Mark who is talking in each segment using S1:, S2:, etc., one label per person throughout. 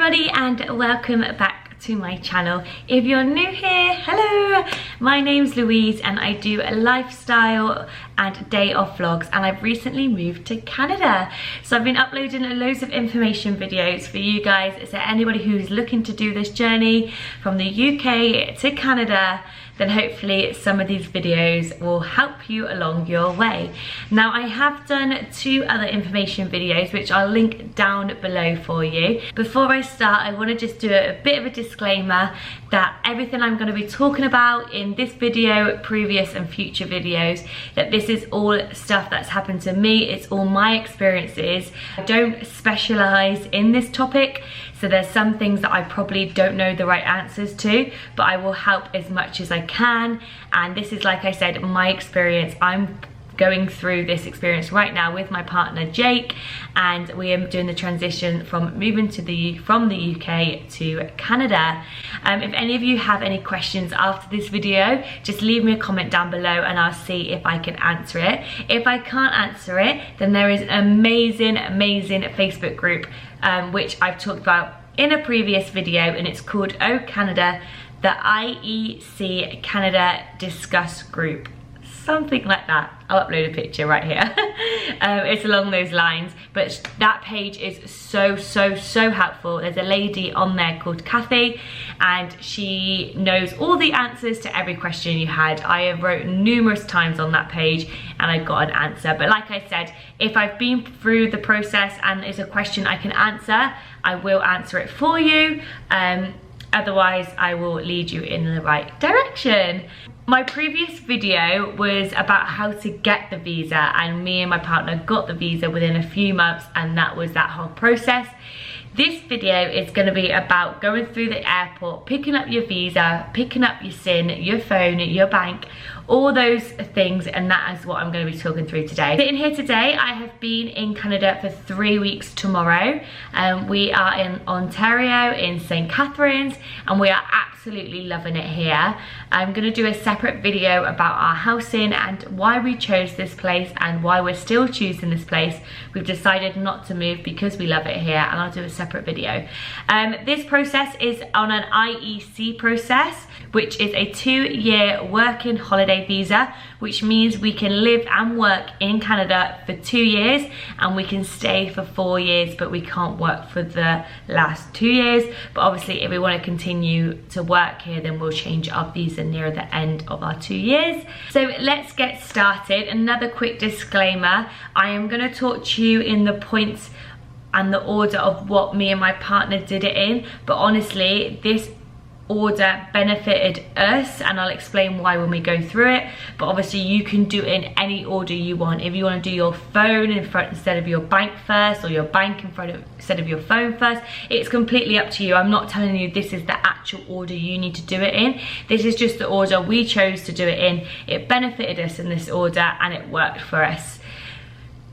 S1: everybody and welcome back to my channel. If you're new here, hello, my name's Louise and I do a lifestyle and day off vlogs, and I've recently moved to Canada, so I've been uploading loads of information videos for you guys. Is there anybody who's looking to do this journey from the UK to Canada? Then hopefully some of these videos will help you along your way. Now I have done 2 other information videos which I'll link down below for you. Before I start, I want to just do a bit of a disclaimer that everything I'm going to be talking about in this video, previous and future videos, that this is all stuff that's happened to me. It's all my experiences. I don't specialize in this topic, so there's some things that I probably don't know the right answers to, but I will help as much as I can. And this is, like I said, my experience. I'm going through this experience right now with my partner Jake, and we are doing the transition from moving to from the UK to Canada. If any of you have any questions after this video, just leave me a comment down below and I'll see if I can answer it. If I can't answer it, then there is an amazing Facebook group which I've talked about in a previous video, and it's called Oh Canada, the IEC Canada Discuss Group, something like that. I'll upload a picture right here. It's along those lines, but that page is so helpful. There's a lady on there called Kathy, and she knows all the answers to every question you had. I have wrote numerous times on that page and I got an answer. But like I said, if I've been through the process and it's a question I can answer, I will answer it for you. Otherwise, I will lead you in the right direction. My previous video was about how to get the visa, and me and my partner got the visa within a few months, and that was that whole process. This video is going to be about going through the airport, picking up your visa, picking up your SIN, your phone, your bank, all those things, and that is what I'm going to be talking through today. Sitting here today, I have been in Canada for 3 weeks tomorrow. We are in Ontario, in St. Catharines, and we are absolutely loving it here. I'm going to do a separate video about our housing and why we chose this place and why we're still choosing this place. We've decided not to move because we love it here, and I'll do a separate video. This process is on an IEC process, which is a 2-year working holiday visa, which means we can live and work in Canada for 2 years, and we can stay for 4 years, but we can't work for the last 2 years. But obviously if we want to continue to work here, then we'll change our visa near the end of our 2 years. So let's get started. Another quick disclaimer, I am going to talk to you in the points and the order of what me and my partner did it in, but honestly this order benefited us, and I'll explain why when we go through it. But obviously you can do it in any order you want. If you want to do your phone in front instead of your bank first, or your bank in front of instead of your phone first, it's completely up to you. I'm not telling you this is the actual order you need to do it in. This is just the order we chose to do it in. It benefited us in this order and it worked for us.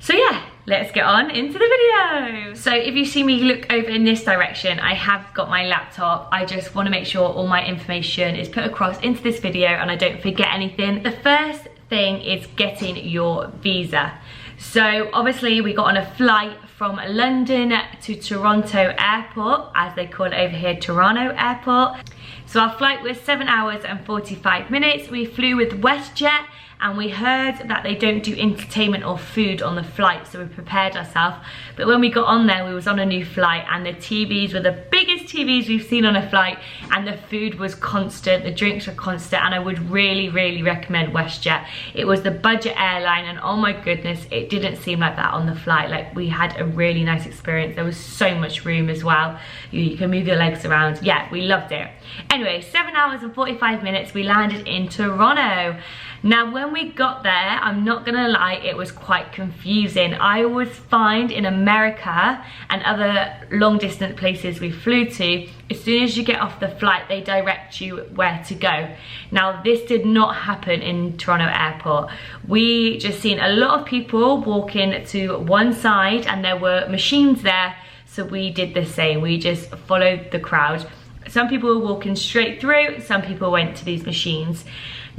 S1: So yeah, let's get on into the video. So if you see me look over in this direction, I have got my laptop. I just want to make sure all my information is put across into this video and I don't forget anything. The first thing is getting your visa. So obviously we got on a flight from London to Toronto Airport, as they call it over here, Toronto Airport. So our flight was 7 hours and 45 minutes. We flew with WestJet, and we heard that they don't do entertainment or food on the flight, so we prepared ourselves. But when we got on there, we was on a new flight, and the TVs were the biggest TVs we've seen on a flight, and the food was constant, the drinks were constant, and I would really recommend WestJet. It was the budget airline, and oh my goodness, it didn't seem like that on the flight. Like, we had a really nice experience. There was so much room as well. You can move your legs around. Yeah, we loved it. Anyway, 7 hours and 45 minutes, we landed in Toronto. Now when we got there, I'm not gonna lie, it was quite confusing. I always find in America and other long distance places we flew to, as soon as you get off the flight, they direct you where to go. Now this did not happen in Toronto Airport. We just seen a lot of people walking to one side and there were machines there, so we did the same. We just followed the crowd. Some people were walking straight through, some people went to these machines.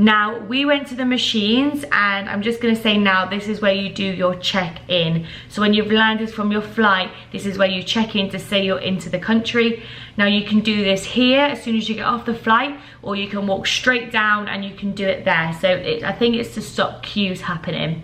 S1: Now, we went to the machines, and I'm just gonna say now, this is where you do your check-in. So when you've landed from your flight, this is where you check in to say you're into the country. Now, you can do this here as soon as you get off the flight, or you can walk straight down and you can do it there. So I think it's to stop queues happening.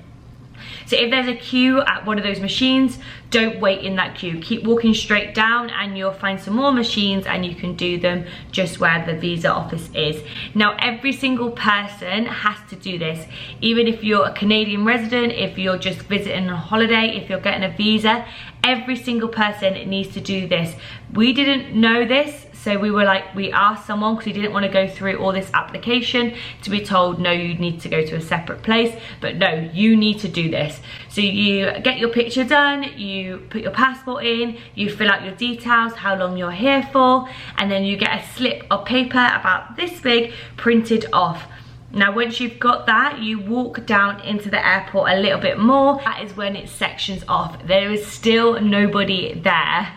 S1: So if there's a queue at one of those machines, don't wait in that queue. Keep walking straight down and you'll find some more machines and you can do them just where the visa office is. Now, every single person has to do this. Even if you're a Canadian resident, if you're just visiting on holiday, if you're getting a visa, every single person needs to do this. We didn't know this, so we asked someone because we didn't want to go through all this application to be told, no, you need to go to a separate place. But no, you need to do this. So you get your picture done, you put your passport in, you fill out your details, how long you're here for, and then you get a slip of paper about this big printed off. Now, once you've got that, you walk down into the airport a little bit more. That is when it sections off. There is still nobody there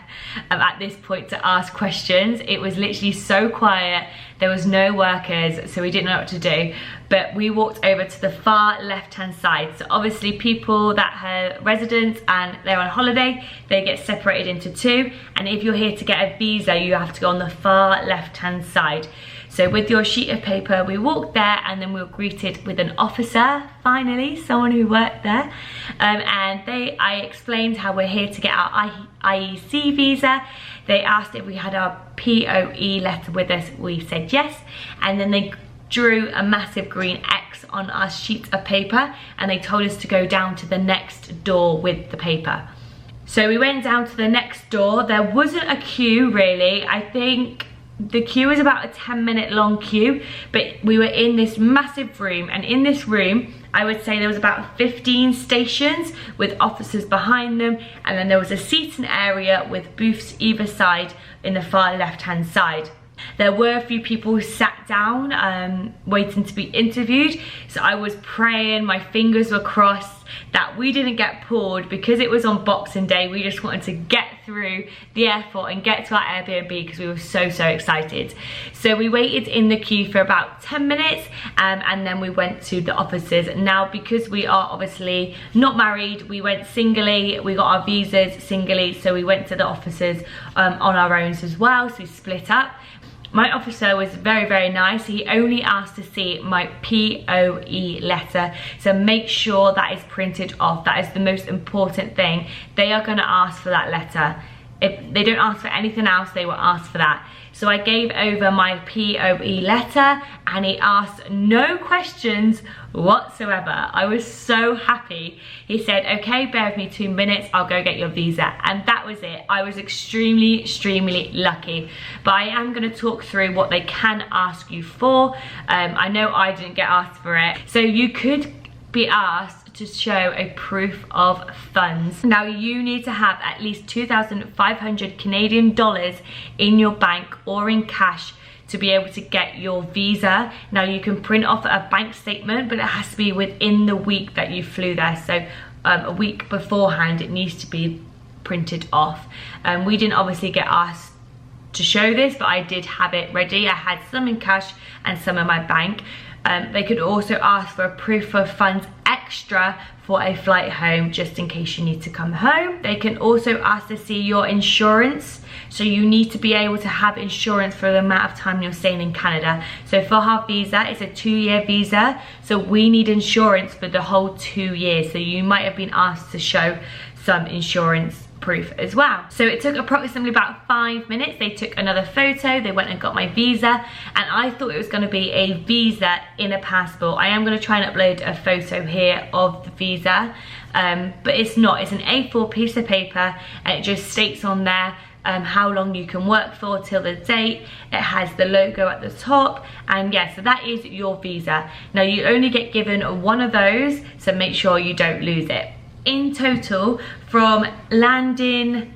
S1: at this point to ask questions. It was literally so quiet. There was no workers, so we didn't know what to do. But we walked over to the far left-hand side. So obviously people that are residents and they're on holiday, they get separated into two. And if you're here to get a visa, you have to go on the far left-hand side. So with your sheet of paper, we walked there and then we were greeted with an officer, finally, someone who worked there. I explained how we're here to get our IEC visa. They asked if we had our POE letter with us. We said yes. And then they drew a massive green X on our sheet of paper and they told us to go down to the next door with the paper. So we went down to the next door. There wasn't a queue really. I think the queue was about a 10-minute long queue, but we were in this massive room, and in this room I would say there was about 15 stations with officers behind them, and then there was a seating area with booths either side in the far left hand side. There were a few people who sat down waiting to be interviewed, so I was praying, my fingers were crossed that we didn't get pulled because it was on Boxing Day. We just wanted to get through the airport and get to our Airbnb because we were so excited. So we waited in the queue for about 10 minutes and then we went to the offices. Now, because we are obviously not married, we went singly, we got our visas singly, so we went to the offices on our own as well, so we split up. My officer was very nice. He only asked to see my POE letter, so make sure that is printed off. That is the most important thing. They are going to ask for that letter. If they don't ask for anything else, they will ask for that. So I gave over my POE letter and he asked no questions whatsoever. I was so happy. He said, okay, bear with me 2 minutes, I'll go get your visa. And that was it. I was extremely lucky. But I am going to talk through what they can ask you for. I know I didn't get asked for it. So you could be asked to show a proof of funds. Now, you need to have at least 2,500 Canadian dollars in your bank or in cash to be able to get your visa. Now, you can print off a bank statement, but it has to be within the week that you flew there. So a week beforehand, it needs to be printed off. We didn't obviously get asked to show this, but I did have it ready. I had some in cash and some in my bank. They could also ask for a proof of funds extra for a flight home, just in case you need to come home. They can also ask to see your insurance. So you need to be able to have insurance for the amount of time you're staying in Canada. So for our visa, it's a 2-year visa. So we need insurance for the whole 2 years. So you might have been asked to show some insurance proof as well. So it took approximately about 5 minutes. They took another photo, they went and got my visa, and I thought it was going to be a visa in a passport. I am going to try and upload a photo here of the visa, but it's not. It's an A4 piece of paper and it just states on there how long you can work for till the date. It has the logo at the top, and yeah, so that is your visa. Now, you only get given one of those, so make sure you don't lose it. In total, from landing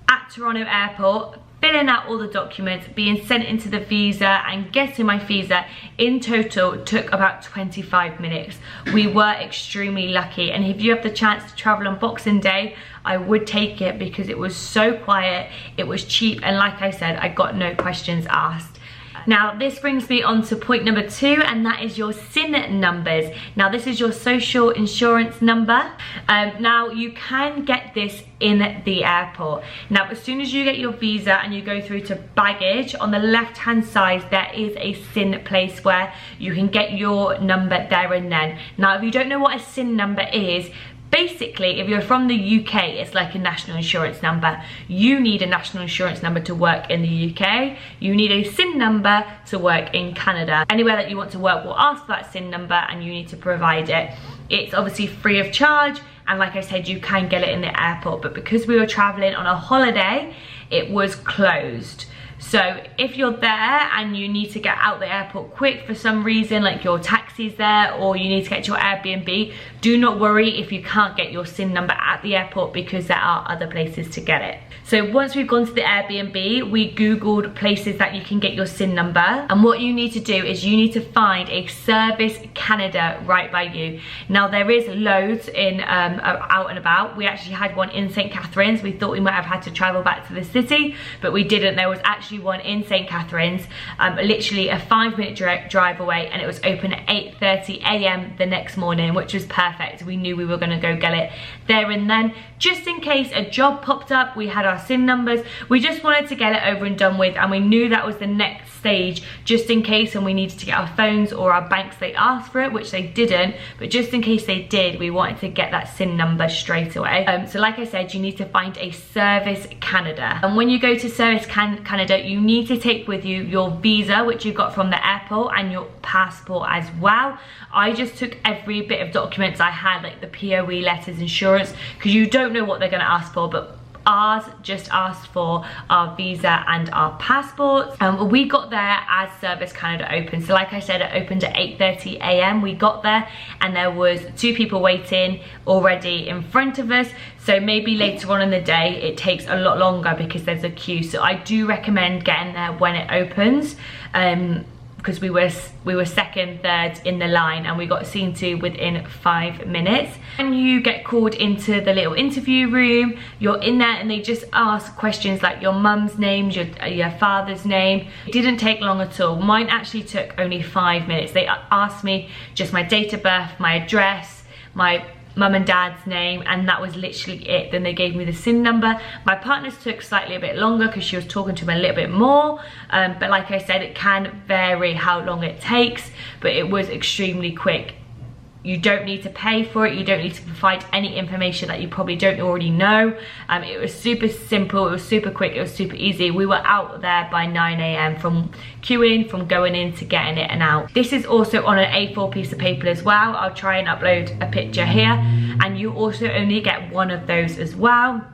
S1: at Toronto Airport, filling out all the documents, being sent into the visa and getting my visa, in total took about 25 minutes. We were extremely lucky, and if you have the chance to travel on Boxing Day, I would take it because it was so quiet, it was cheap, and like I said, I got no questions asked. Now this brings me on to point number 2, and that is your SIN numbers. Now this is your social insurance number. Now you can get this in the airport. Now as soon as you get your visa and you go through to baggage, on the left hand side there is a SIN place where you can get your number there and then. Now if you don't know what a SIN number is, basically, if you're from the UK, it's like a national insurance number. You need a national insurance number to work in the UK. You need a SIN number to work in Canada. Anywhere that you want to work will ask for that SIN number and you need to provide it. It's obviously free of charge, and like I said, you can get it in the airport, but because we were traveling on a holiday, it was closed. So if you're there and you need to get out the airport quick for some reason, like your taxi's there or you need to get to your Airbnb, do not worry if you can't get your SIN number at the airport, because there are other places to get it. So once we've gone to the Airbnb, we Googled places that you can get your SIN number, and what you need to do is you need to find a Service Canada right by you. Now there is loads in out and about. We actually had one in St. Catharines. We thought we might have had to travel back to the city, but we didn't. There was actually one in St. Catharines, literally a 5-minute drive away, and it was open at 8:30 a.m. the next morning, which was perfect. We knew we were going to go get it there and then, just in case a job popped up. We had our SIN numbers. We just wanted to get it over and done with, and we knew that was the next stage, just in case when we needed to get our phones or our banks, they asked for it, which they didn't, but just in case they did, we wanted to get that SIN number straight away. So like I said, you need to find a Service Canada, and when you go to Service Canada, you need to take with you your visa, which you got from the airport, and your passport as well. I just took every bit of documents I had, like the POE letters, insurance, because you don't know what they're going to ask for, but ours just asked for our visa and our passports. We got there as Service Canada opened. So like I said, it opened at 8:30 a.m. We got there and there was 2 people waiting already in front of us. So maybe later on in the day it takes a lot longer because there's a queue. So I do recommend getting there when it opens, because we were second, third in the line, and we got seen to within 5 minutes. And you get called into the little interview room. You're in there and they just ask questions like your mum's name, your father's name. It didn't take long at all. Mine actually took only 5 minutes. They asked me just my date of birth, my address, my mum and dad's name, and that was literally it. Then they gave me the SIN number. My partner's took slightly a bit longer because she was talking to him a little bit more, but like I said, it can vary how long it takes, but it was extremely quick. You don't need to pay for it. You don't need to provide any information that you probably don't already know. It was super simple, it was super quick, it was super easy. We were out there by 9 a.m. from queuing, from going in to getting it and out. This is also on an A4 piece of paper as well. I'll try and upload a picture here, and you also only get one of those as well.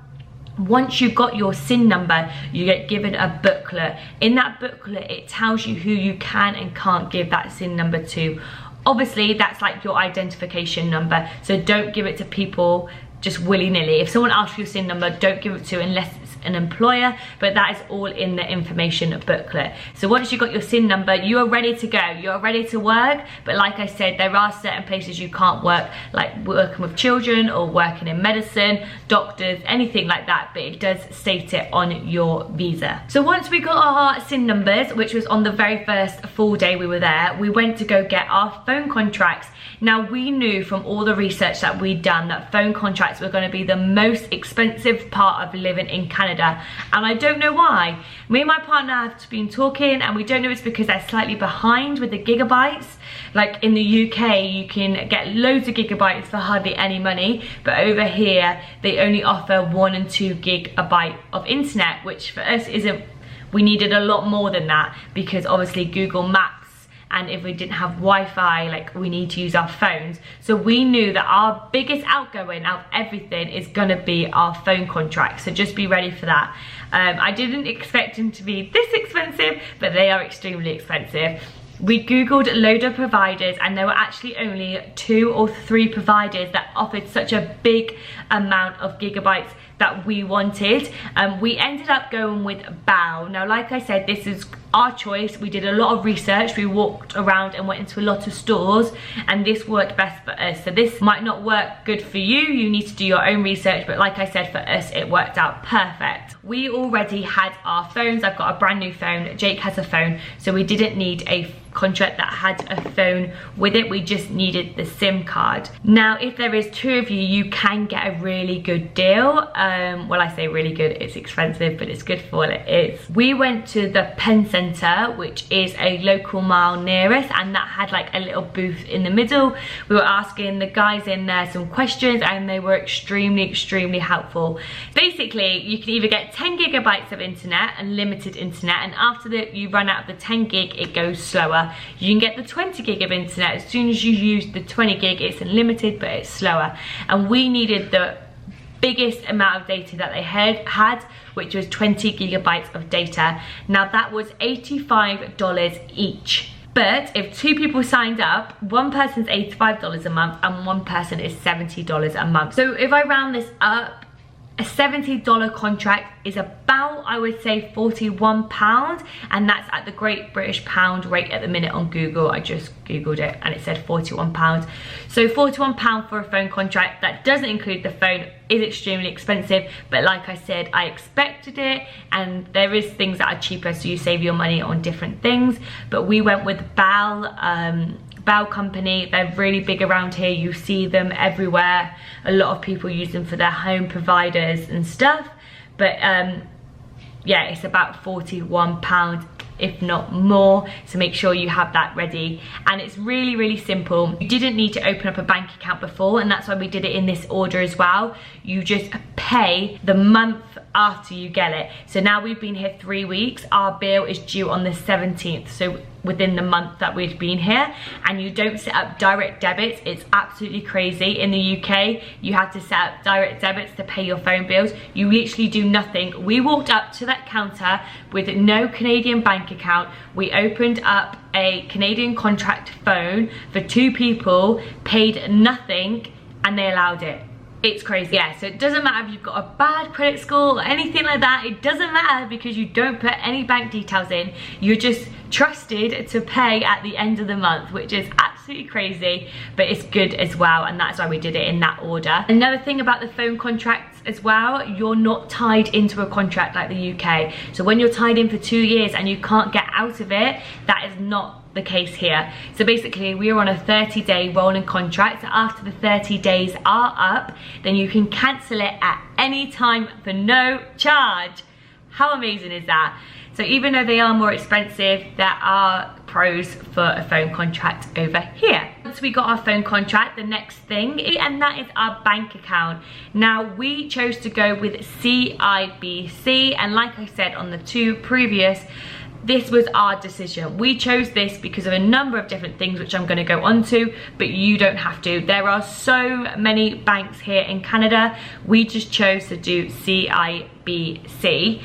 S1: Once you've got your SIN number, you get given a booklet. In that booklet, it tells you who you can and can't give that SIN number to. Obviously, that's like your identification number, so don't give it to people just willy-nilly. If someone asks you your SIN number, don't give it to unless it's an employer, but that is all in the information booklet. So once you've got your SIN number, you are ready to go, you're ready to work. But like I said, there are certain places you can't work, like working with children or working in medicine, doctors, anything like that, but it does state it on your visa. So once we got our SIN numbers, which was on the very first full day we were there, we went to go get our phone contracts. Now we knew from all the research that we'd done that phone contracts were going to be the most expensive part of living in Canada, and I don't know why. Me and my partner have been talking, and we don't know if it's because they're slightly behind with the gigabytes. Like in the UK you can get loads of gigabytes for hardly any money, but over here they only offer 1 and 2 gigabyte of internet, which for us isn't. We needed a lot more than that because obviously Google Maps, and if we didn't have Wi-Fi, like, we need to use our phones. So we knew that our biggest outgoing out of everything is gonna be our phone contract, so just be ready for that. I didn't expect them to be this expensive, but they are extremely expensive. We googled a load of providers, and there were actually only 2 or 3 providers that offered such a big amount of gigabytes that we wanted. We ended up going with BAO. Now, like I said, this is our choice. We did a lot of research. We walked around and went into a lot of stores, and this worked best for us. So this might not work good for you. You need to do your own research, but like I said, for us, it worked out perfect. We already had our phones. I've got a brand new phone. Jake has a phone, so we didn't need a contract that had a phone with it. We just needed the SIM card. Now, if there is two of you, you can get a really good deal. Well, I say really good, it's expensive, but it's good for what it is. We went to the Pen Centre, which is a local mile near us, and that had like a little booth in the middle. We were asking the guys in there some questions, and they were extremely helpful. Basically, you can either get 10 gigabytes of internet, unlimited internet, and after you run out of the 10 gig, it goes slower. You can get the 20 gig of internet. As soon as you use the 20 gig, it's unlimited, but it's slower. And we needed the biggest amount of data that they had, which was 20 gigabytes of data. Now, that was $85 each. But if two people signed up, one person's $85 a month and one person is $70 a month. So if I round this up, a $70 contract is about, I would say, £41, and that's at the Great British Pound rate at the minute on Google. I just Googled it and it said £41. So £41 for a phone contract that doesn't include the phone is extremely expensive, but like I said, I expected it, and there is things that are cheaper, so you save your money on different things. But we went with BAO company. They're really big around here. You see them everywhere. A lot of people use them for their home providers and stuff. But yeah, it's about £41, if not more, so make sure you have that ready. And it's really simple. You didn't need to open up a bank account before, and that's why we did it in this order as well. You just pay the month after you get it. So now we've been here 3 weeks. Our bill is due on the 17th, so within the month that we've been here. And you don't set up direct debits. It's absolutely crazy. In the UK, you have to set up direct debits to pay your phone bills. You literally do nothing. We walked up to that counter with no Canadian bank account. We opened up a Canadian contract phone for 2 people, paid nothing, and they allowed it. It's crazy. Yeah, so it doesn't matter if you've got a bad credit score or anything like that. It doesn't matter, because you don't put any bank details in. You're just trusted to pay at the end of the month, which is absolutely crazy, but it's good as well, and that's why we did it in that order. Another thing about the phone contracts as well, you're not tied into a contract like the UK. So when you're tied in for 2 years and you can't get out of it, that is not the case here. So basically, we are on a 30-day rolling contract. So after the 30 days are up, then you can cancel it at any time for no charge. How amazing is that? So even though they are more expensive, there are pros for a phone contract over here. Once we got our phone contract, the next thing, and that is our bank account. Now, we chose to go with CIBC, and like I said on the 2 previous, this was our decision. We chose this because of a number of different things, which I'm going to go on to, but you don't have to. There are so many banks here in Canada. We just chose to do CIBC.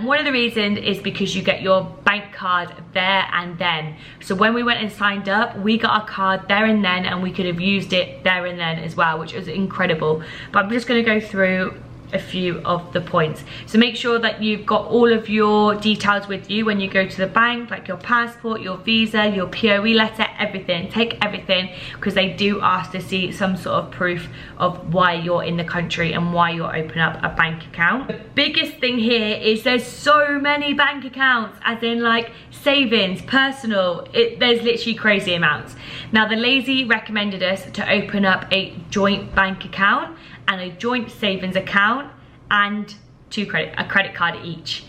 S1: One of the reasons is because you get your bank card there and then. So when we went and signed up, we got our card there and then, and we could have used it there and then as well, which was incredible. But I'm just going to go through a few of the points. So make sure that you've got all of your details with you when you go to the bank, like your passport, your visa, your POE letter, everything. Take everything, because they do ask to see some sort of proof of why you're in the country and why you're opening up a bank account. The biggest thing here is there's so many bank accounts, as in like savings, personal, there's literally crazy amounts. Now, the Lazy recommended us to open up a joint bank account and a joint savings account and a credit card each.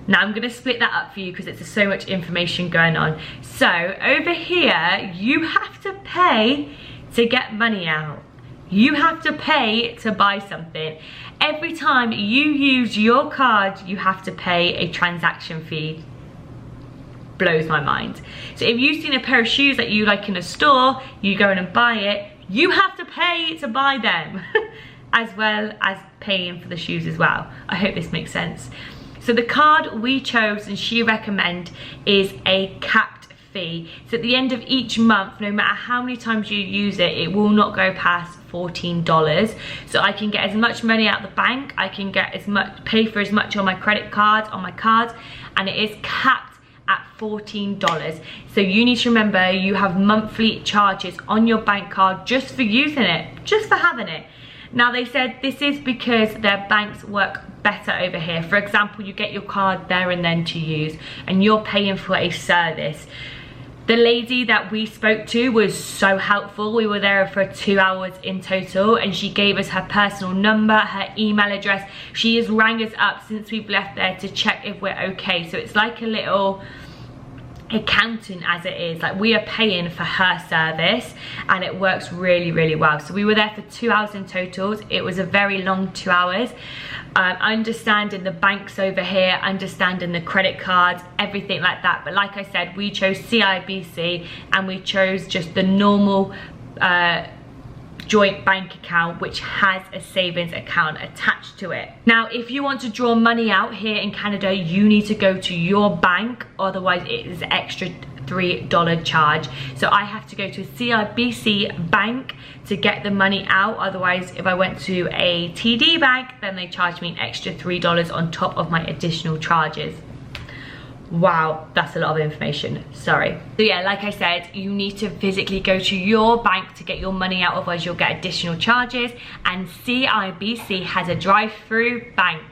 S1: Now, I'm going to split that up for you because it's so much information going on. So over here, you have to pay to get money out. You have to pay to buy something. Every time you use your card, you have to pay a transaction fee. Blows my mind. So if you've seen a pair of shoes that you like in a store, you go in and buy it, you have to pay to buy them. As well as paying for the shoes as well. I hope this makes sense. So the card we chose and she recommended is a capped fee. So at the end of each month, no matter how many times you use it, it will not go past $14. So I can get as much money out of the bank, I can get as much, pay for as much on my credit cards, on my cards, and it is capped at $14. So you need to remember you have monthly charges on your bank card just for using it, just for having it. Now they said this is because their banks work better over here. For example, you get your card there and then to use, and you're paying for a service. The lady that we spoke to was so helpful. We were there for 2 hours in total, and she gave us her personal number, her email address. She has rang us up since we've left there to check if we're okay. So it's like a little accountant, as it is, like we are paying for her service, and it works really, really well. So we were there for 2 hours in total. It was a very long 2 hours. Understanding the banks over here, understanding the credit cards, everything like that. But like I said, we chose CIBC, and we chose just the normal joint bank account, which has a savings account attached to it. Now, if you want to draw money out here in Canada, you need to go to your bank, otherwise it is an extra $3 charge. So I have to go to a CIBC bank to get the money out. Otherwise, if I went to a TD bank, then they charge me an extra $3 on top of my additional charges. Wow, that's a lot of information, sorry. So yeah, like I said, you need to physically go to your bank to get your money out, otherwise you'll get additional charges. And CIBC has a drive-through bank.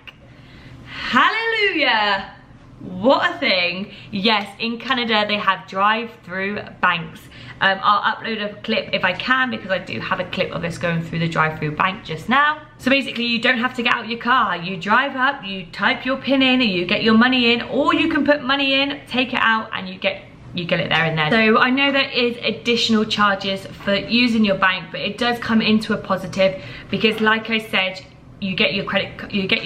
S1: Hallelujah! What a thing. Yes, in Canada they have drive-through banks. I'll upload a clip if I can, because I do have a clip of us going through the drive-through bank just now. So basically you don't have to get out your car, you drive up, you type your PIN in, and you get your money in, or you can put money in, take it out, and you get it there and then. So I know there is additional charges for using your bank, but it does come into a positive, because like I said, you get your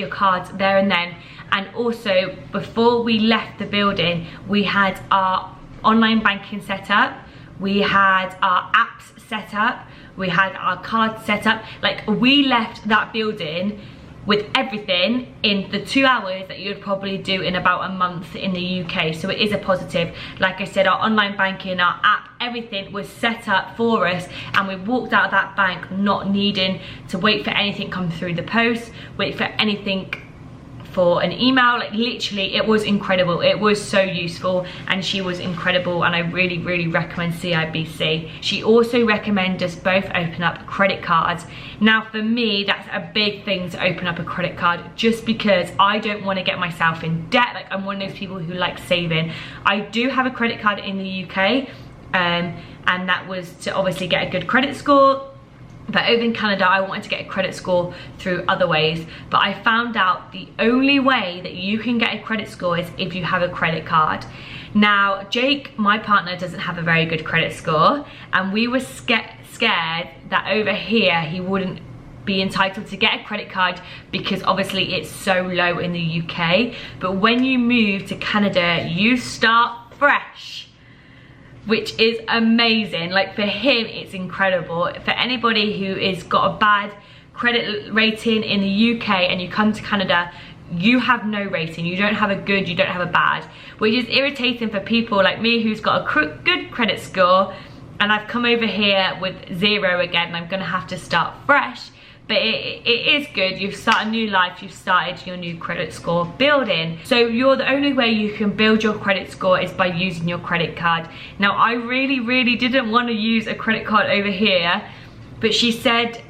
S1: cards there and then. And also, before we left the building, we had our online banking set up, we had our apps set up, we had our cards set up. Like, we left that building with everything in the 2 hours that you would probably do in about a month in the UK. So it is a positive. Like I said, our online banking, our app, everything was set up for us, and we walked out of that bank not needing to wait for anything come through the post, wait for anything for an email. Like, literally, it was incredible. It was so useful, and she was incredible, and I really, really recommend CIBC. She also recommended us both open up credit cards. Now, for me, that's a big thing to open up a credit card, just because I don't want to get myself in debt. Like, I'm one of those people who like saving. I do have a credit card in the UK, and that was to obviously get a good credit score. But over in Canada, I wanted to get a credit score through other ways. But I found out the only way that you can get a credit score is if you have a credit card. Now, Jake, my partner, doesn't have a very good credit score, and we were scared that over here he wouldn't be entitled to get a credit card, because obviously it's so low in the UK. But when you move to Canada, you start fresh, which is amazing. Like, for him, it's incredible. For anybody who is got a bad credit rating in the UK and you come to Canada, you have no rating. You don't have a good, you don't have a bad, which is irritating for people like me who's got a good credit score, and I've come over here with 0 again, and I'm gonna have to start fresh. But it is good. You've started a new life, you've started your new credit score building. So the only way you can build your credit score is by using your credit card. Now, I really, really didn't want to use a credit card over here, but she said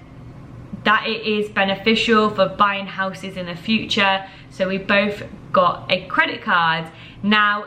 S1: that it is beneficial for buying houses in the future. So we both got a credit card. Now,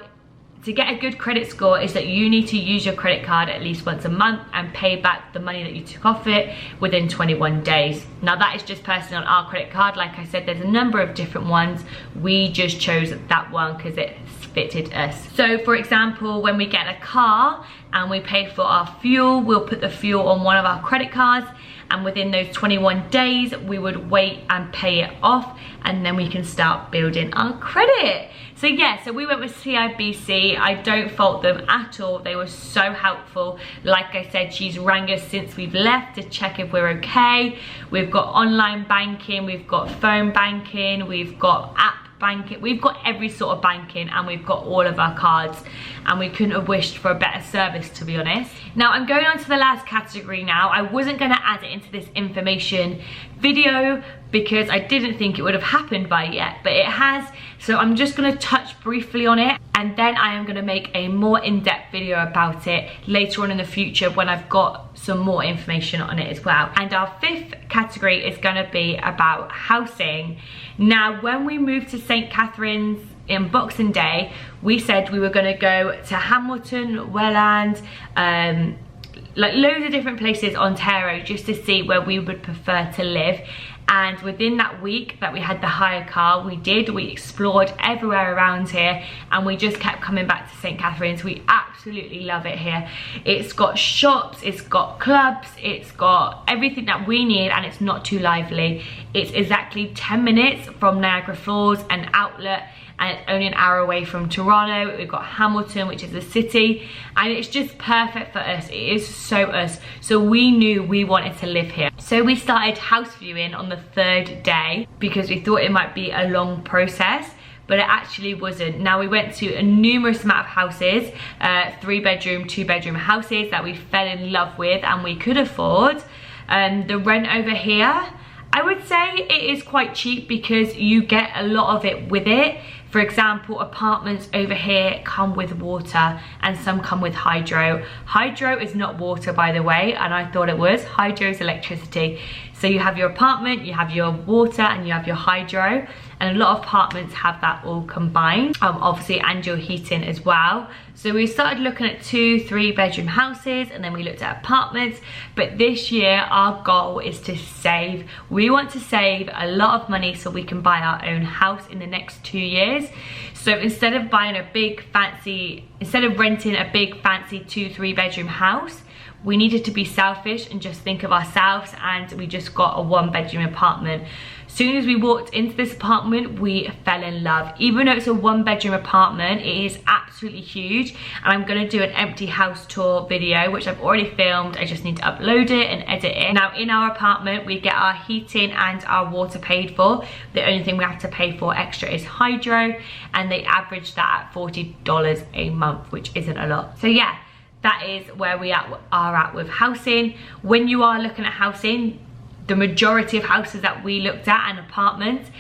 S1: to get a good credit score is that you need to use your credit card at least once a month and pay back the money that you took off it within 21 days. Now, that is just personally on our credit card. Like I said, there's a number of different ones. We just chose that one because it fitted us. So for example, when we get a car and we pay for our fuel, we'll put the fuel on one of our credit cards, and within those 21 days we would wait and pay it off, and then we can start building our credit. So yeah, so we went with CIBC. I don't fault them at all. They were so helpful. Like I said, she's rang us since we've left to check if we're okay. We've got online banking, we've got phone banking, we've got app banking. We've got every sort of banking and we've got all of our cards, and we couldn't have wished for a better service, to be honest. Now I'm going on to the last category now. I wasn't going to add it into this information video because I didn't think it would have happened by yet, but it has. So I'm just going to touch briefly on it, and then I am going to make a more in-depth video about it later on in the future when I've got some more information on it as well. And our fifth category is going to be about housing. Now, when we moved to St. Catherine's in Boxing Day, we said we were going to go to Hamilton, Welland, like loads of different places, Ontario, just to see where we would prefer to live. And within that week that we had the hire car, we explored everywhere around here, and we just kept coming back to St. Catherine's. We absolutely love it here. It's got shops, it's got clubs, it's got everything that we need, and it's not too lively. It's exactly 10 minutes from Niagara Falls, an outlet, and it's only an hour away from Toronto. We've got Hamilton, which is a city, and it's just perfect for us. It is so us. So we knew we wanted to live here. So we started house viewing on the third day because we thought it might be a long process, but it actually wasn't. Now, we went to a numerous amount of houses, 3-bedroom, 2-bedroom houses that we fell in love with and we could afford. The rent over here, I would say it is quite cheap because you get a lot of it with it. For example, apartments over here come with water and some come with hydro. Hydro is not water, by the way, and I thought it was. Hydro is electricity. So you have your apartment, you have your water, and you have your hydro. And a lot of apartments have that all combined, obviously, and your heating as well. So we started looking at 2-3-bedroom houses, and then we looked at apartments. But this year, our goal is to save. We want to save a lot of money so we can buy our own house in the next 2 years. So instead of renting a big fancy 2-3-bedroom house, we needed to be selfish and just think of ourselves, and we just got a 1-bedroom apartment. Soon as we walked into this apartment, we fell in love. Even though it's a 1-bedroom apartment, it is absolutely huge, and I'm going to do an empty house tour video, which I've already filmed. I just need to upload it and edit it. Now, in our apartment, we get our heating and our water paid for. The only thing we have to pay for extra is hydro, and they average that at $40 a month, which isn't a lot. So yeah, that is where we are at with housing. When you are looking at housing, the majority of houses that we looked at and apartments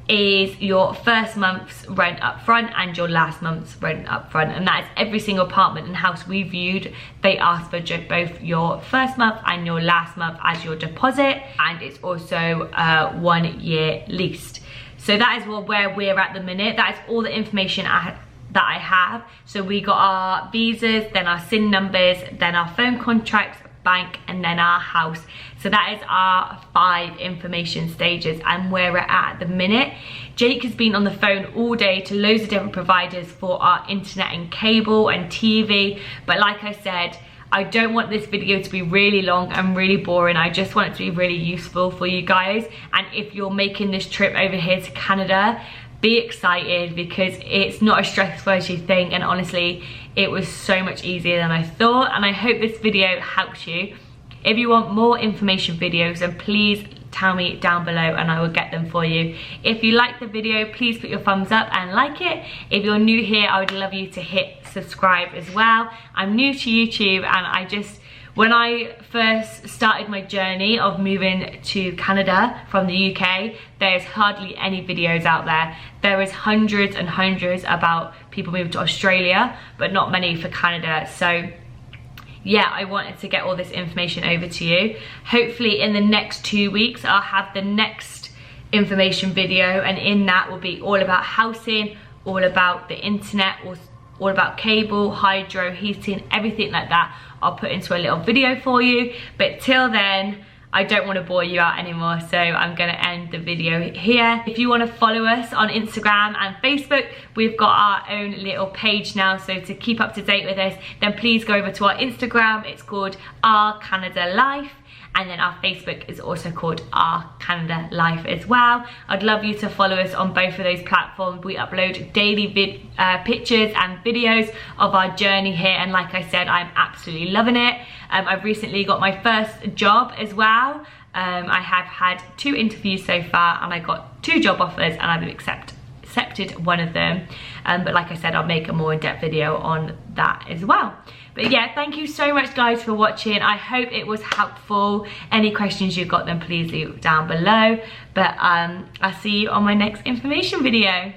S1: is your first month's rent up front and your last month's rent up front, and that is every single apartment and house we viewed. They ask for both your first month and your last month as your deposit, and it's also 1 year leased. So that is where we're at the minute. That is all the information that I have. So we got our visas, then our SIN numbers, then our phone contracts, bank, and then our house. So that is our 5 information stages and where we're at the minute. Jake has been on the phone all day to loads of different providers for our internet and cable and TV, but like I said, I don't want this video to be really long and really boring. I just want it to be really useful for you guys. And if you're making this trip over here to Canada, be excited because it's not as stressful as you think, and honestly, it was so much easier than I thought, and I hope this video helps you. If you want more information videos, then please tell me down below and I will get them for you. If you like the video, please put your thumbs up and like it. If you're new here, I would love you to hit subscribe as well. I'm new to YouTube, and when I first started my journey of moving to Canada from the UK, there's hardly any videos out there. There is hundreds and hundreds about people moving to Australia, but not many for Canada. So yeah, I wanted to get all this information over to you. Hopefully in the next 2 weeks, I'll have the next information video, and in that will be all about housing, all about the internet, all about cable, hydro, heating, everything like that. I'll put into a little video for you, but till then, I don't want to bore you out anymore, so I'm going to end the video here. If you want to follow us on Instagram and Facebook, we've got our own little page now, so to keep up to date with us, then please go over to our Instagram. It's called Our Canada Life, and then our Facebook is also called Our Canada Life as well. I'd love you to follow us on both of those platforms. We upload daily pictures and videos of our journey here, and like I said, I'm absolutely loving it. I've recently got my first job as well. I have had 2 interviews so far, and I got 2 job offers, and I've accepted accepted one of them. But like I said, I'll make a more in-depth video on that as well. But yeah, thank you so much guys for watching. I hope it was helpful. Any questions you've got, then please leave it down below. But I'll see you on my next information video.